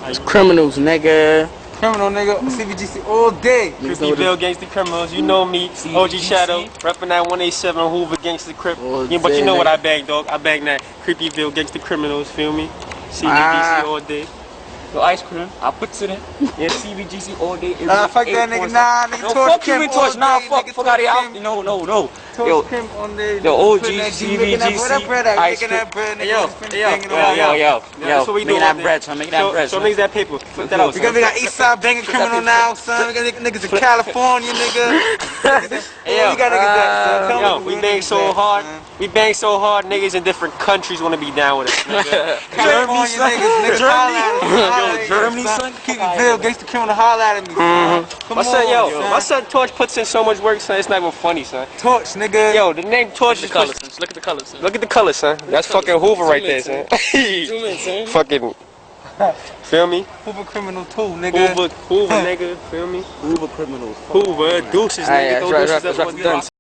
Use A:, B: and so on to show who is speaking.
A: It's criminals, nigga.
B: Criminal nigga, CBGC all day.
C: Crip Gangsta criminals, you know me. OG Shadow, reppin' that 187 Hoover Gangsta Crip. Yeah, but you know what I bag, dog. I bag that Creepyville Gangsta criminals, feel me? CBGC all day.
D: Yo, ice cream, I put it in. Yeah, CBGC all day.
B: Fuck that nigga, nah, nigga.
D: No, fuck you, torch, nah, fuck out of here. No.
B: Yo,
D: OG, CBGC, ice cream.
A: Yo, making that bread, son, making that bread.
C: So niggas that paper, flip that out.
B: We got East Side banging criminal now, son. We got niggas in California, nigga. We got niggas that, son.
C: Yo, we bang so hard. We bang so hard, niggas in different countries wanna be down with us, nigga.
B: California niggas holla at us.
D: Germany, son.
B: Creepyville Gangsta criminal holla at me, son. Come on, son.
C: My son Torch puts in so much work, son. It's not even funny, son.
B: Torch, nigga.
C: Yo, the name Torch is
A: Look at the colors, son.
C: Look at the color, son. That's fucking Hoover right there, son.
A: Zoom in, son.
C: Fucking, feel me?
B: Hoover criminal too, nigga.
C: Hoover, nigga. Feel me?
A: Hoover criminals.
C: Hoover, deuces, nigga. Those deuces up.